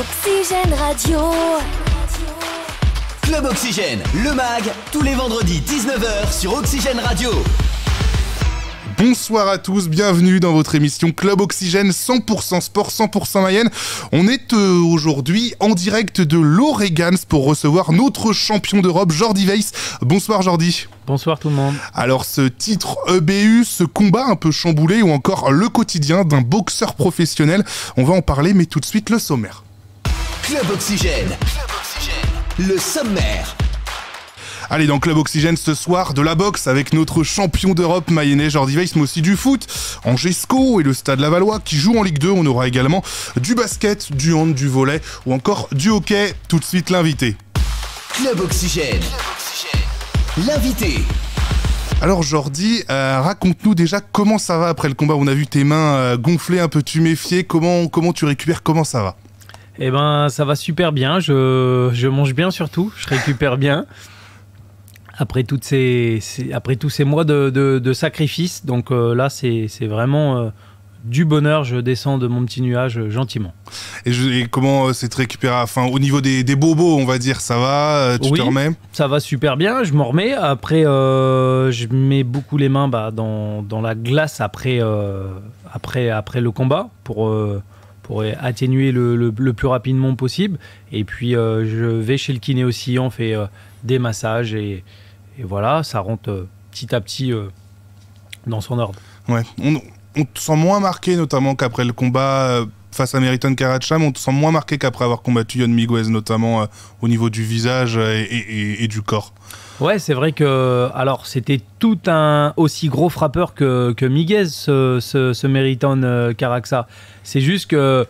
Oxygène Radio. Club Oxygène, le mag, tous les vendredis 19h sur Oxygène Radio. Bonsoir à tous, bienvenue dans votre émission Club Oxygène 100% sport, 100% Mayenne. On est aujourd'hui en direct de l'Oregans pour recevoir notre champion d'Europe, Jordi Weiss. Bonsoir Jordi. Bonsoir tout le monde. Alors ce titre EBU, ce combat un peu chamboulé ou encore le quotidien d'un boxeur professionnel, on va en parler mais tout de suite le sommaire. Club Oxygène, le sommaire. Allez, dans Club Oxygène ce soir, de la boxe avec notre champion d'Europe mayennais Jordi Weiss, mais aussi du foot, Angesco et le Stade Lavallois qui jouent en Ligue 2. On aura également du basket, du hand, du volley ou encore du hockey. Tout de suite l'invité. Club Oxygène, l'invité. Alors Jordi, raconte-nous déjà comment ça va après le combat. On a vu tes mains gonflées, un peu tuméfiées. Comment tu récupères, comment ça va? Eh ben, ça va super bien. Je mange bien surtout. Je récupère bien. Après tous ces mois de sacrifice, donc là c'est vraiment du bonheur, je descends de mon petit nuage gentiment. Et comment c'est récupéré, enfin au niveau des bobos on va dire, ça va, tu te remets? Ça va super bien, je m'en remets, après je mets beaucoup les mains dans la glace après le combat pour atténuer le plus rapidement possible, et puis je vais chez le kiné aussi, on fait des massages et voilà, ça rentre petit à petit dans son ordre. Ouais, on te sent moins marqué, notamment qu'après le combat face à Meriton Karacham, on te sent moins marqué qu'après avoir combattu Yon Miguez, notamment au niveau du visage et du corps. Ouais, c'est vrai que alors c'était tout un aussi gros frappeur que Miguez, ce Meriton Caraxa. C'est juste que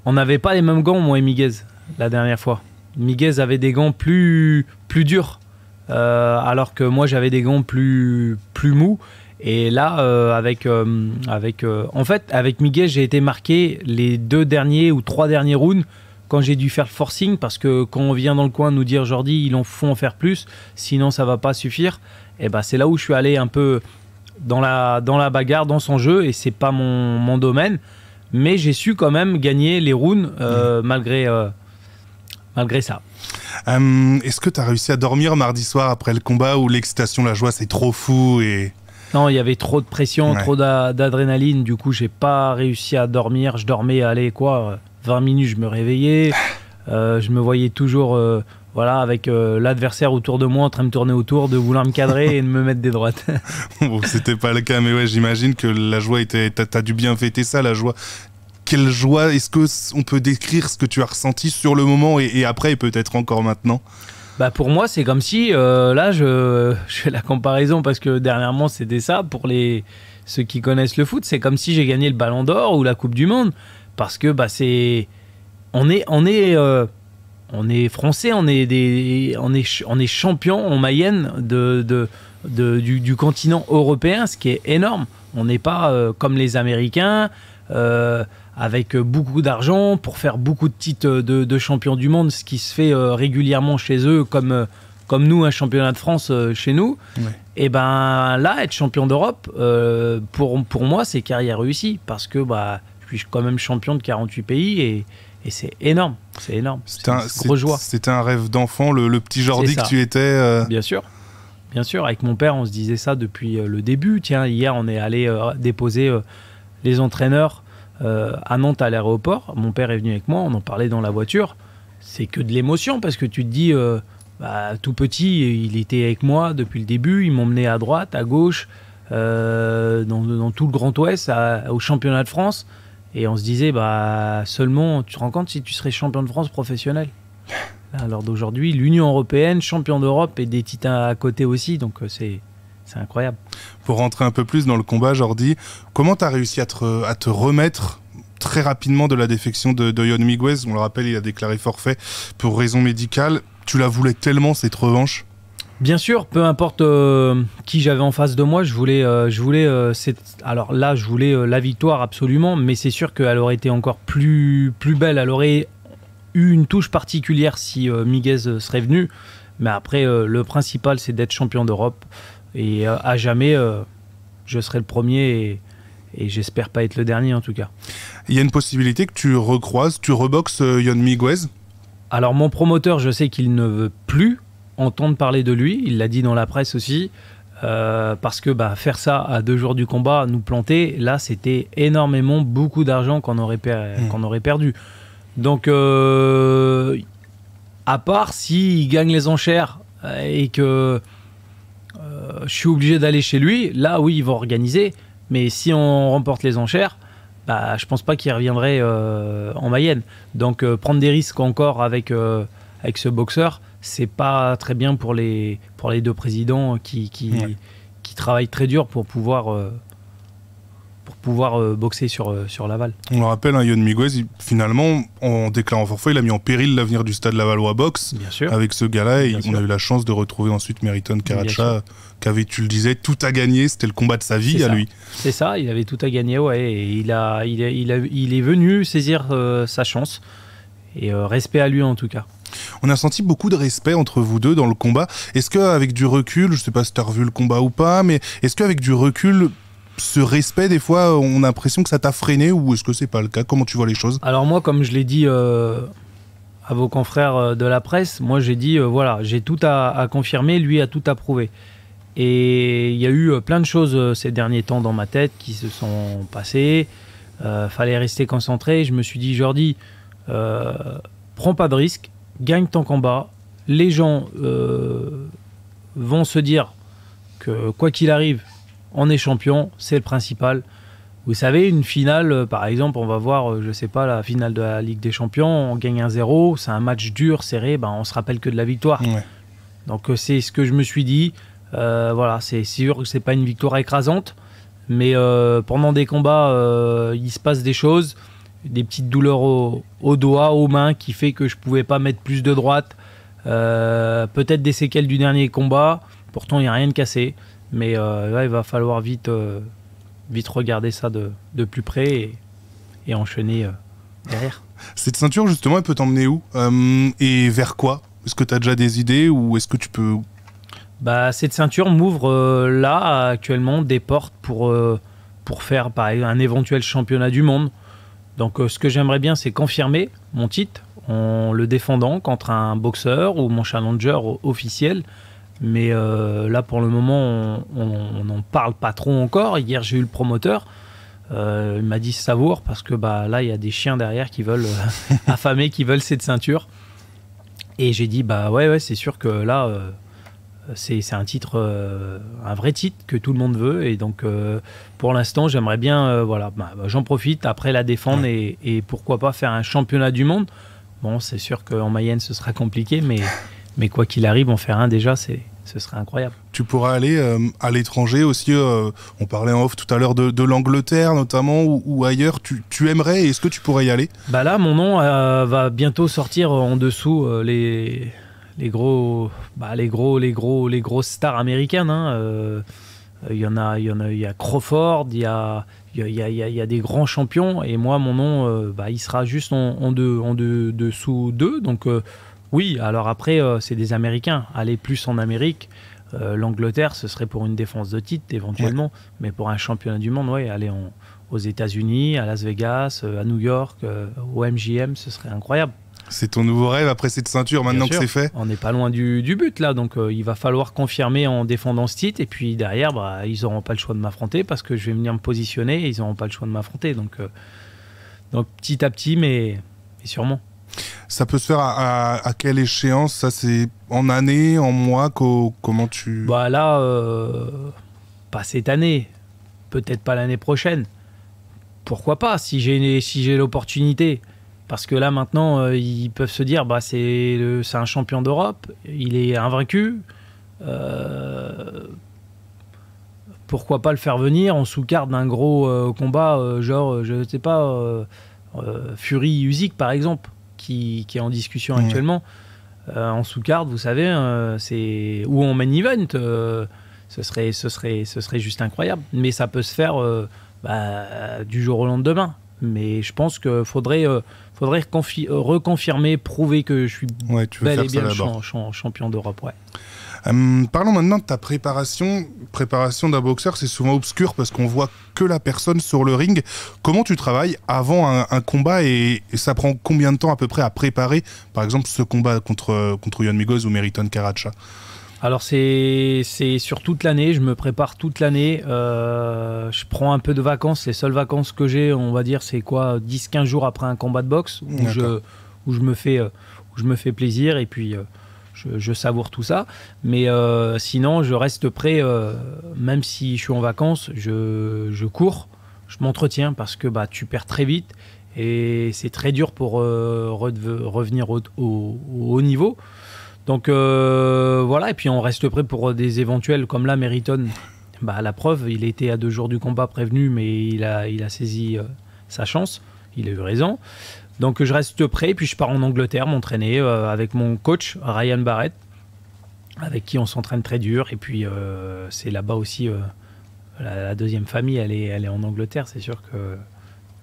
on n'avait pas les mêmes gants, moi et Miguez, la dernière fois. Miguez avait des gants plus durs. Alors que moi j'avais des gants plus mous, et là avec Miguel j'ai été marqué les 2 derniers ou 3 derniers rounds quand j'ai dû faire le forcing, parce que quand on vient dans le coin nous dire Jordi il faut en faire plus sinon ça va pas suffire, et ben c'est là où je suis allé un peu dans la bagarre, dans son jeu, et c'est pas mon domaine, mais j'ai su quand même gagner les rounds malgré ça. Est-ce que tu as réussi à dormir mardi soir après le combat, ou l'excitation, la joie, c'est trop fou et... Non, il y avait trop de pression, trop d'adrénaline, du coup j'ai pas réussi à dormir. Je dormais, 20 minutes, je me réveillais, je me voyais toujours avec l'adversaire autour de moi en train de me tourner autour, de vouloir me cadrer et de me mettre des droites. Bon, c'était pas le cas, mais ouais, j'imagine que la joie t'as dû bien fêter ça, la joie. Quelle joie, est-ce qu'on peut décrire ce que tu as ressenti sur le moment et après, et peut-être encore maintenant? Bah pour moi, c'est comme si, là, je fais la comparaison parce que dernièrement, c'était ça. Pour ceux qui connaissent le foot, c'est comme si j'ai gagné le Ballon d'Or ou la Coupe du Monde. Parce que on est français, on est champion en Mayenne du continent européen, ce qui est énorme. On n'est pas comme les Américains, avec beaucoup d'argent pour faire beaucoup de titres de champion du monde, ce qui se fait régulièrement chez eux, comme nous, un championnat de France chez nous. Ouais. Et ben là, être champion d'Europe, pour moi, c'est carrière réussie, parce que je suis quand même champion de 48 pays et c'est énorme. C'est énorme. C'est une grosse joie. C'était un rêve d'enfant, le petit Jordi que tu étais. Bien sûr. Bien sûr, avec mon père, on se disait ça depuis le début. Tiens, hier, on est allé déposer les entraîneurs à Nantes à l'aéroport. Mon père est venu avec moi, on en parlait dans la voiture. C'est que de l'émotion, parce que tu te dis, tout petit, il était avec moi depuis le début, il m'emmenait à droite, à gauche, dans tout le Grand Ouest, au championnat de France. Et on se disait, seulement, tu te rends compte si tu serais champion de France professionnel? Alors d'aujourd'hui, l'Union européenne, champion d'Europe et des titres à côté aussi, donc c'est incroyable. Pour rentrer un peu plus dans le combat, Jordi, comment tu as réussi à te remettre très rapidement de la défection de Yon Miguez? On le rappelle, il a déclaré forfait pour raison médicale. Tu la voulais tellement, cette revanche? Bien sûr, peu importe qui j'avais en face de moi, je voulais la victoire absolument, mais c'est sûr qu'elle aurait été encore plus belle. Elle aurait eu une touche particulière si Miguez serait venu, mais après le principal c'est d'être champion d'Europe, et à jamais je serai le premier, j'espère pas être le dernier en tout cas. Il y a une possibilité que tu reboxes Yon Miguez? Alors mon promoteur, je sais qu'il ne veut plus entendre parler de lui, il l'a dit dans la presse aussi, parce que faire ça à 2 jours du combat, nous planter, là c'était énormément, beaucoup d'argent qu'on aurait perdu. Donc à part s'il gagne les enchères et que je suis obligé d'aller chez lui, là oui, il va organiser. Mais si on remporte les enchères, je pense pas qu'il reviendrait en Mayenne. Donc prendre des risques encore avec ce boxeur, c'est pas très bien pour les 2 présidents qui travaillent très dur pour pouvoir boxer sur Laval. On le rappelle, Yon Miguez, finalement, en déclarant forfait, il a mis en péril l'avenir du Stade Lavallois Boxe. Bien sûr. Avec ce gars-là. Et Bien on sûr. a eu la chance de retrouver ensuite Meriton Karacha, qui avait, tu le disais, tout à gagner. C'était le combat de sa vie à lui. C'est ça, il avait tout à gagner, ouais. Et il est venu saisir sa chance. Et respect à lui en tout cas. On a senti beaucoup de respect entre vous deux dans le combat. Est-ce qu'avec du recul, je sais pas si tu as revu le combat ou pas, mais est-ce qu'avec du recul, ce respect, des fois, on a l'impression que ça t'a freiné, ou est-ce que c'est pas le cas? Comment tu vois les choses? Alors moi, comme je l'ai dit à vos confrères de la presse, moi j'ai dit, voilà, j'ai tout à confirmer, lui a tout à prouver. Et il y a eu plein de choses ces derniers temps dans ma tête qui se sont passées. Fallait rester concentré. Je me suis dit, Jordi, prends pas de risques, gagne ton combat. Les gens vont se dire que quoi qu'il arrive, on est champion, c'est le principal. Vous savez, une finale, par exemple, on va voir, je sais pas, la finale de la Ligue des Champions, on gagne 1-0, c'est un match dur, serré, on se rappelle que de la victoire. Ouais. Donc c'est ce que je me suis dit. Voilà, c'est sûr que c'est pas une victoire écrasante, mais pendant des combats, il se passe des choses, des petites douleurs aux doigts, aux mains, qui fait que je pouvais pas mettre plus de droite. Peut-être des séquelles du dernier combat. Pourtant, il n'y a rien de cassé. Mais là, il va falloir vite regarder ça de plus près et enchaîner derrière. Cette ceinture, justement, elle peut t'emmener où et vers quoi? Est-ce que tu as déjà des idées, ou est-ce que tu peux... Cette ceinture m'ouvre là, actuellement, des portes pour faire par exemple, un éventuel championnat du monde. Donc ce que j'aimerais bien, c'est confirmer mon titre en le défendant contre un boxeur ou mon challenger officiel. Mais là, pour le moment, on n'en parle pas trop encore. Hier, j'ai eu le promoteur. Il m'a dit savoure, parce que là, il y a des chiens derrière qui veulent affamés, qui veulent cette ceinture. Et j'ai dit, ouais, c'est sûr que là, c'est un titre, un vrai titre que tout le monde veut. Et donc, pour l'instant, j'aimerais bien, j'en profite après la défendre et pourquoi pas faire un championnat du monde. Bon, c'est sûr qu'en Mayenne, ce sera compliqué, mais quoi qu'il arrive, en faire un déjà, ce serait incroyable. Tu pourras aller à l'étranger aussi. On parlait en off tout à l'heure de l'Angleterre notamment, ou ailleurs. Tu aimerais, est-ce que tu pourrais y aller? Là, mon nom va bientôt sortir en dessous les grosses stars américaines. Il y a Crawford, il y a des grands champions. Et moi, mon nom, il sera juste en dessous d'eux. Donc oui, alors après, c'est des Américains. Aller plus en Amérique, l'Angleterre, ce serait pour une défense de titre, éventuellement. Ouais. Mais pour un championnat du monde, aller aux États-Unis, à Las Vegas, à New York, au MGM, ce serait incroyable. C'est ton nouveau rêve après cette ceinture, maintenant que c'est fait? On n'est pas loin du but, là. Donc, il va falloir confirmer en défendant ce titre. Et puis, derrière, ils n'auront pas le choix de m'affronter parce que je vais venir me positionner et ils n'auront pas le choix de m'affronter. Donc, petit à petit, mais sûrement. Ça peut se faire à quelle échéance? Ça, c'est en année, en mois? Comment tu... Là, pas cette année. Peut-être pas l'année prochaine. Pourquoi pas, si j'ai l'opportunité. Parce que là, maintenant, ils peuvent se dire, c'est un champion d'Europe, il est invaincu. Pourquoi pas le faire venir en sous-carte d'un gros combat, genre, je ne sais pas, Fury-Usyk, par exemple, qui est en discussion actuellement. En sous-carte, vous savez, ou en main event, ce serait juste incroyable. Mais ça peut se faire du jour au lendemain. Mais je pense qu'il faudrait reconfirmer, prouver que je suis bel et bien champion d'Europe. Ouais. Parlons maintenant de ta préparation. Préparation d'un boxeur, c'est souvent obscur parce qu'on voit que la personne sur le ring. Comment tu travailles avant un combat et ça prend combien de temps à peu près à préparer, par exemple, ce combat contre Yohan Migos ou Meriton Karaca? Alors c'est sur toute l'année, je me prépare toute l'année, je prends un peu de vacances, les seules vacances que j'ai, on va dire, c'est quoi, 10-15 jours après un combat de boxe, où je me fais plaisir et puis je savoure tout ça. Mais sinon, je reste prêt, même si je suis en vacances, je cours, je m'entretiens parce que tu perds très vite et c'est très dur pour revenir au haut niveau. Donc voilà, et puis on reste prêt pour des éventuels comme là, Meriton. La preuve, il était à 2 jours du combat prévenu, mais il a saisi sa chance, il a eu raison. Donc je reste prêt, puis je pars en Angleterre m'entraîner avec mon coach Ryan Barrett, avec qui on s'entraîne très dur. Et puis c'est là-bas aussi, la deuxième famille, elle est en Angleterre. C'est sûr que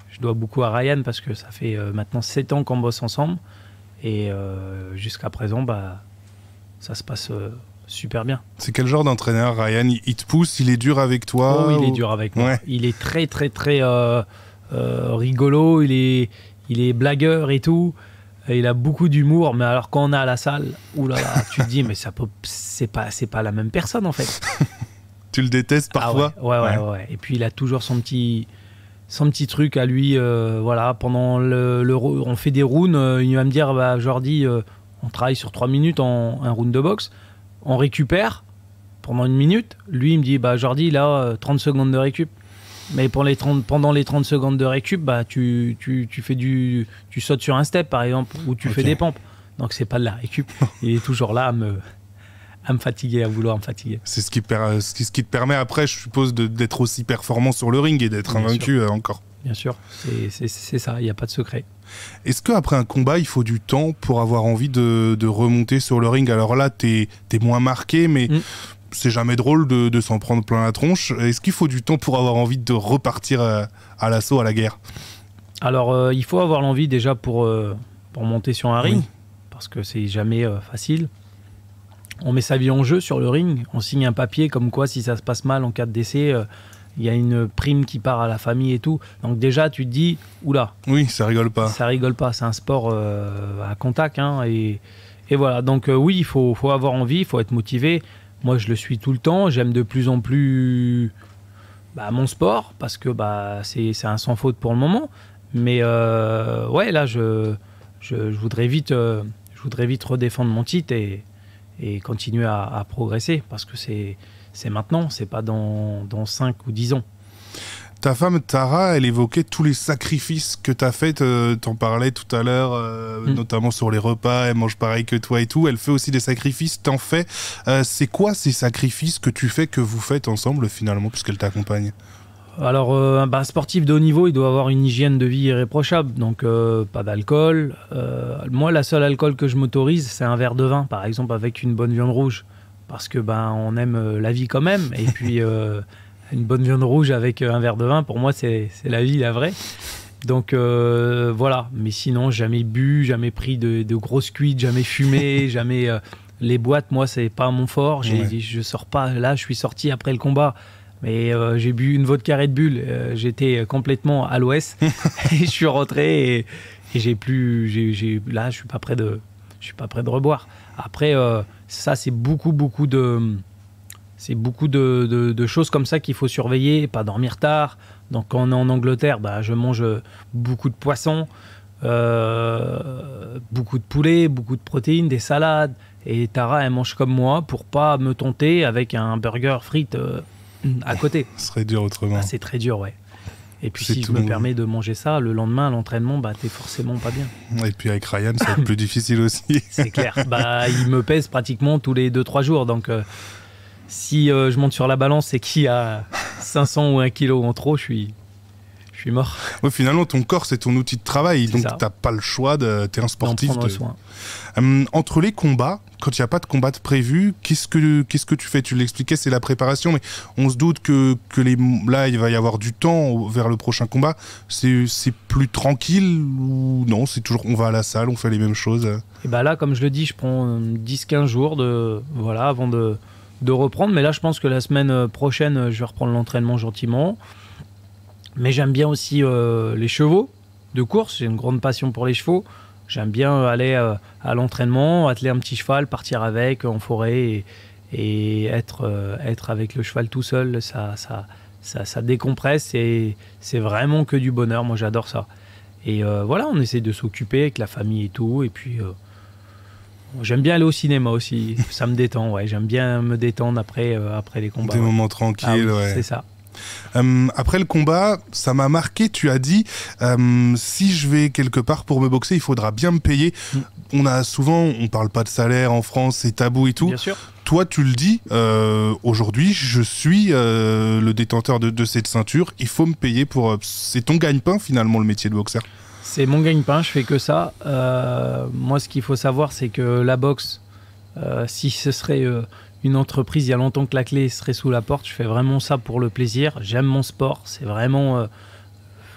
je dois beaucoup à Ryan parce que ça fait maintenant 7 ans qu'on bosse ensemble. Et jusqu'à présent, ça se passe super bien. C'est quel genre d'entraîneur, Ryan? Il te pousse, il est dur avec toi? Il est dur avec moi. Ouais. Il est très, très, très rigolo. Il est blagueur et tout. Et il a beaucoup d'humour. Mais alors, quand on est à la salle, oulala, tu te dis, mais c'est pas la même personne, en fait. Tu le détestes parfois? Ouais. Et puis, il a toujours son petit truc à lui. Voilà, pendant on fait des rounds. Il va me dire, Jordi, on travaille sur 3 minutes un round de boxe. On récupère pendant 1 minute. Lui, il me dit, Jordi, là, 30 secondes de récup. Mais pendant les 30 secondes de récup, tu sautes sur un step, par exemple, ou tu fais des pompes. Donc, c'est pas de la récup. Il est toujours là à me fatiguer, à vouloir me fatiguer. C'est ce qui te permet après, je suppose, d'être aussi performant sur le ring et d'être invaincu encore. Bien sûr, c'est ça, il n'y a pas de secret. Est-ce qu'après un combat, il faut du temps pour avoir envie de remonter sur le ring? Alors là, t'es moins marqué, mais c'est jamais drôle de s'en prendre plein la tronche. Est-ce qu'il faut du temps pour avoir envie de repartir à l'assaut, à la guerre? Alors, il faut avoir l'envie déjà pour monter sur un ring, parce que c'est jamais facile. On met sa vie en jeu sur le ring, on signe un papier comme quoi si ça se passe mal en cas de décès, il y a une prime qui part à la famille et tout. Donc déjà, tu te dis, oula. Oui, ça rigole pas. Ça rigole pas, c'est un sport à contact. Et voilà, donc oui, il faut avoir envie, il faut être motivé. Moi, je le suis tout le temps. J'aime de plus en plus mon sport parce que c'est un sans faute pour le moment. Mais là, je voudrais vite redéfendre mon titre et continuer à progresser parce que c'est maintenant, c'est pas dans 5 ou 10 ans. Ta femme Tara, elle évoquait tous les sacrifices que tu as faits, t'en parlais tout à l'heure, notamment sur les repas, elle mange pareil que toi et tout, elle fait aussi des sacrifices, t'en fais. C'est quoi ces sacrifices que tu fais, que vous faites ensemble finalement, puisqu'elle t'accompagne? Alors, un sportif de haut niveau, il doit avoir une hygiène de vie irréprochable, donc pas d'alcool. Moi, la seule alcool que je m'autorise, c'est un verre de vin, par exemple, avec une bonne viande rouge. Parce que on aime la vie quand même, et puis une bonne viande rouge avec un verre de vin, pour moi c'est la vie, la vraie. Donc voilà, mais sinon jamais bu, jamais pris de grosses cuites, jamais fumé, jamais les boîtes, moi c'est pas mon fort. Je sors pas, là je suis sorti après le combat, mais j'ai bu une vodka Red Bull, j'étais complètement à l'ouest et je suis rentré et là je suis pas prêt de reboire. Après ça, c'est beaucoup de choses comme ça qu'il faut surveiller, pas dormir tard. Donc quand on est en Angleterre, je mange beaucoup de poissons, beaucoup de poulet, beaucoup de protéines, des salades. Et Tara, elle mange comme moi pour pas me tenter avec un burger frites à côté. Ce serait dur autrement. C'est très dur, ouais. Et puis si je me permets de manger ça, le lendemain à l'entraînement, t'es forcément pas bien. Et puis avec Ryan, ça va être plus difficile aussi. C'est clair. Il me pèse pratiquement tous les 2-3 jours. Donc si je monte sur la balance et qu'il y a 500 ou 1 kilo en trop, je suis mort. Ouais, finalement, ton corps, c'est ton outil de travail. Donc t'as pas le choix, t'es un sportif. D'en prendre soin. Entre les combats, quand il n'y a pas de combat de prévu, qu'est-ce que tu fais? Tu l'expliquais, c'est la préparation, mais on se doute que là, il va y avoir du temps vers le prochain combat. C'est plus tranquille ou non? C'est toujours, on va à la salle, on fait les mêmes choses? Et bah là, comme je le dis, je prends 10-15 jours avant de reprendre. Mais là, je pense que la semaine prochaine, je vais reprendre l'entraînement gentiment. Mais j'aime bien aussi les chevaux de course. J'ai une grande passion pour les chevaux. J'aime bien aller à l'entraînement, atteler un petit cheval, partir avec en forêt et être avec le cheval tout seul. Ça décompresse et c'est vraiment que du bonheur. Moi, j'adore ça. Et voilà, on essaie de s'occuper avec la famille et tout. Et puis, j'aime bien aller au cinéma aussi. Ça me détend, ouais. J'aime bien me détendre après les combats. Des moments tranquilles, oui, ouais. C'est ça. Après le combat, ça m'a marqué, tu as dit, si je vais quelque part pour me boxer, il faudra bien me payer. On parle pas de salaire en France, c'est tabou et tout. Bien sûr. Toi, tu le dis, aujourd'hui, je suis le détenteur de cette ceinture, il faut me payer pour... c'est ton gagne-pain finalement, le métier de boxeur. C'est mon gagne-pain, je fais que ça. Moi, ce qu'il faut savoir, c'est que la boxe, si ce serait... une entreprise, il y a longtemps que la clé serait sous la porte. Je fais vraiment ça pour le plaisir. J'aime mon sport. C'est vraiment...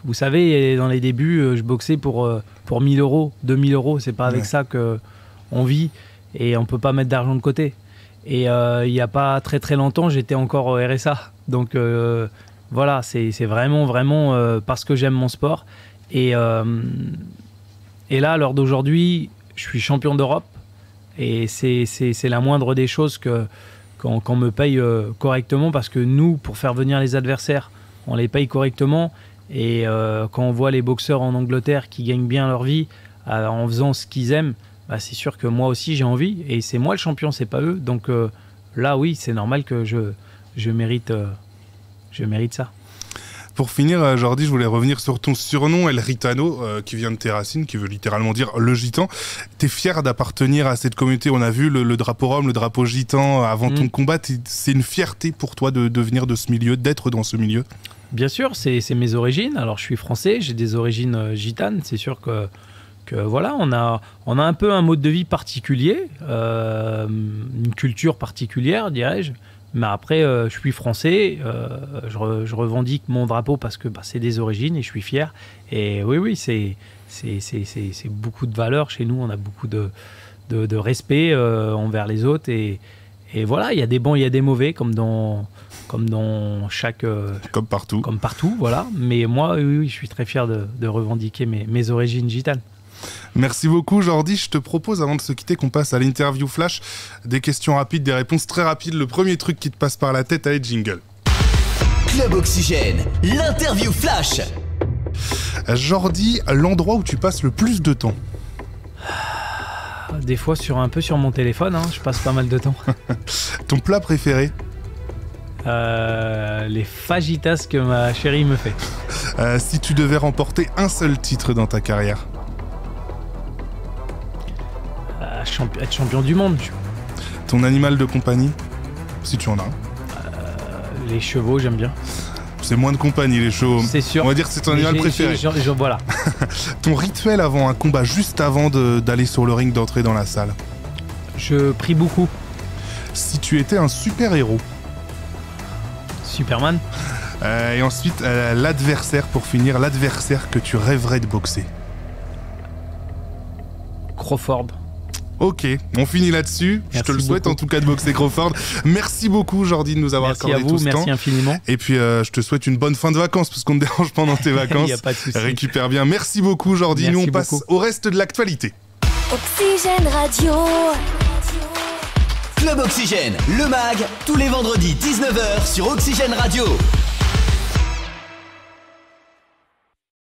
vous savez, dans les débuts, je boxais pour 1000 euros, 2000 euros. C'est pas avec ça qu'on vit et on peut pas mettre d'argent de côté. Et il n'y a pas très très longtemps, j'étais encore au RSA. Donc voilà, c'est vraiment parce que j'aime mon sport. Et là, à l'heure d'aujourd'hui, je suis champion d'Europe. Et c'est la moindre des choses qu'on me paye correctement, parce que nous, pour faire venir les adversaires, on les paye correctement. Et quand on voit les boxeurs en Angleterre qui gagnent bien leur vie en faisant ce qu'ils aiment, bah, c'est sûr que moi aussi j'ai envie. Et c'est moi le champion, c'est pas eux. Donc là, oui, c'est normal que je mérite ça. Pour finir, Jordi, je voulais revenir sur ton surnom, El Gitano, qui vient de tes racines, qui veut littéralement dire le gitan. T'es fier d'appartenir à cette communauté? On a vu le drapeau rome, le drapeau gitan avant ton combat. C'est une fierté pour toi de venir de ce milieu, d'être dans ce milieu? Bien sûr, c'est mes origines. Alors, je suis français, j'ai des origines gitanes. C'est sûr que voilà, on a un peu un mode de vie particulier, une culture particulière, dirais-je. Mais après, je suis français, je revendique mon drapeau parce que c'est des origines et je suis fier. Et oui, c'est beaucoup de valeur chez nous. On a beaucoup de respect envers les autres. Et voilà, il y a des bons, il y a des mauvais, comme dans chaque... comme partout. Comme partout, voilà. Mais moi, oui, je suis très fier de revendiquer mes origines gitanes. Merci beaucoup, Jordi. Je te propose, avant de se quitter, qu'on passe à l'interview flash. Des questions rapides, des réponses très rapides. Le premier truc qui te passe par la tête, allez, jingle. Club Oxygène, l'interview flash. Jordi, l'endroit où tu passes le plus de temps? Des fois, un peu sur mon téléphone, je passe pas mal de temps. Ton plat préféré? Les fajitas que ma chérie me fait. Si tu devais remporter un seul titre dans ta carrière? Être champion du monde. Ton animal de compagnie, si tu en as? Les chevaux, j'aime bien. C'est moins de compagnie, les chevaux. C'est sûr. On va dire que c'est ton animal préféré. Voilà. Ton rituel avant un combat, juste avant d'aller sur le ring, d'entrer dans la salle? Je prie beaucoup. Si tu étais un super-héros? Superman. Et ensuite, l'adversaire, pour finir, l'adversaire que tu rêverais de boxer? Crawford. Ok, on finit là-dessus. Merci, je te le souhaite beaucoup. En tout cas de boxer Crawford. Merci beaucoup, Jordi, de nous avoir accordé tout ce temps. Merci infiniment. Et puis je te souhaite une bonne fin de vacances, parce qu'on te dérange pendant tes vacances. Il n'y a pas de souci. Récupère bien. Merci beaucoup, Jordi. Merci Nous on passe au reste de l'actualité. Oxygène Radio. Club Oxygène, le mag, tous les vendredis 19h sur Oxygène Radio.